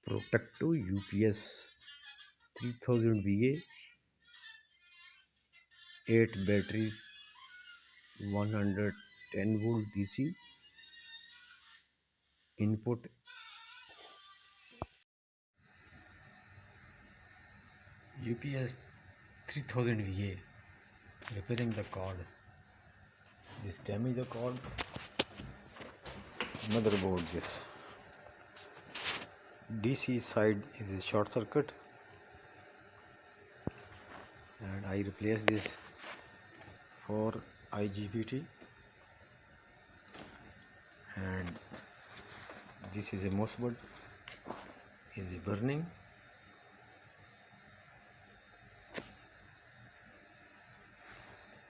Protective UPS 3000 VA, 8 batteries, 110 volt DC input. UPS 3000 VA, repairing the cord. This damage the cord. Motherboard, this DC side is a short circuit, and I replace this for IGBT, and this is a MOSFET is burning.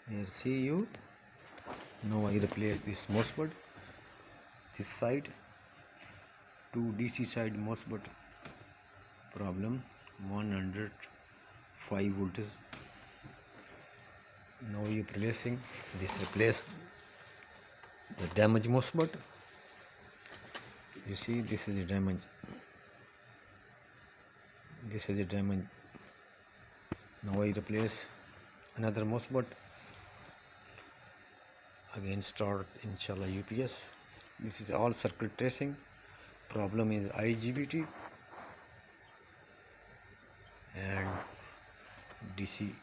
Here see you. Now I replace this MOSFET, this side, to DC side MOSFET problem, 105 volts. Now we are replacing this, replace the damaged MOSFET. You see, this is a damage, this is a damage. Now I replace another MOSFET. Again start inshallah UPS. This is all circuit tracing. Problem is IGBT and DC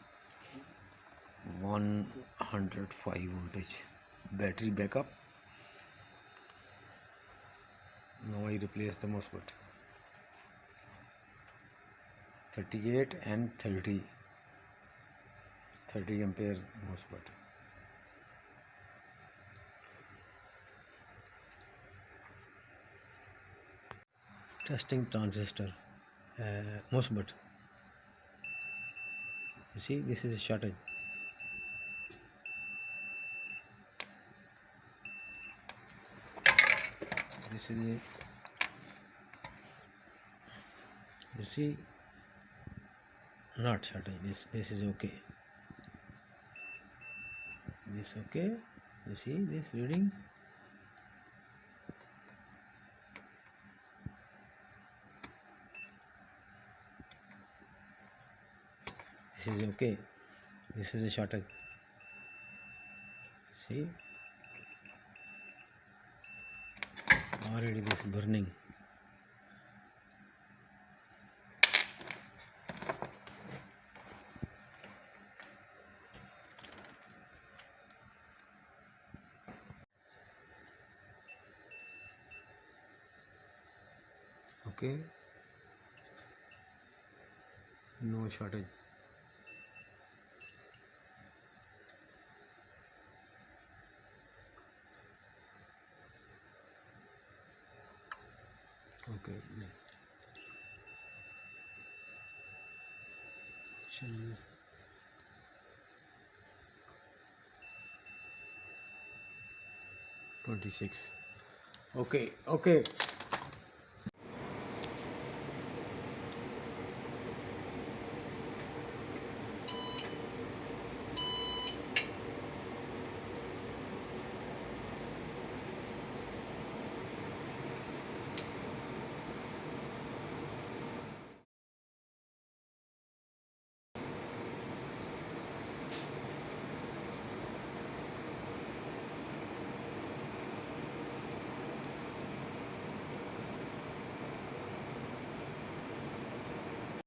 105 voltage battery backup. Now I replace the MOSFET 38 and 30 ampere MOSFET. Testing transistor MOSFET. You see, this is a shortage. This is it. You see, not shortage. This is okay. This okay. You see this reading. This is okay. This is a shortage. See, already this is burning. Okay, no shortage. Okay, channel 26. Okay.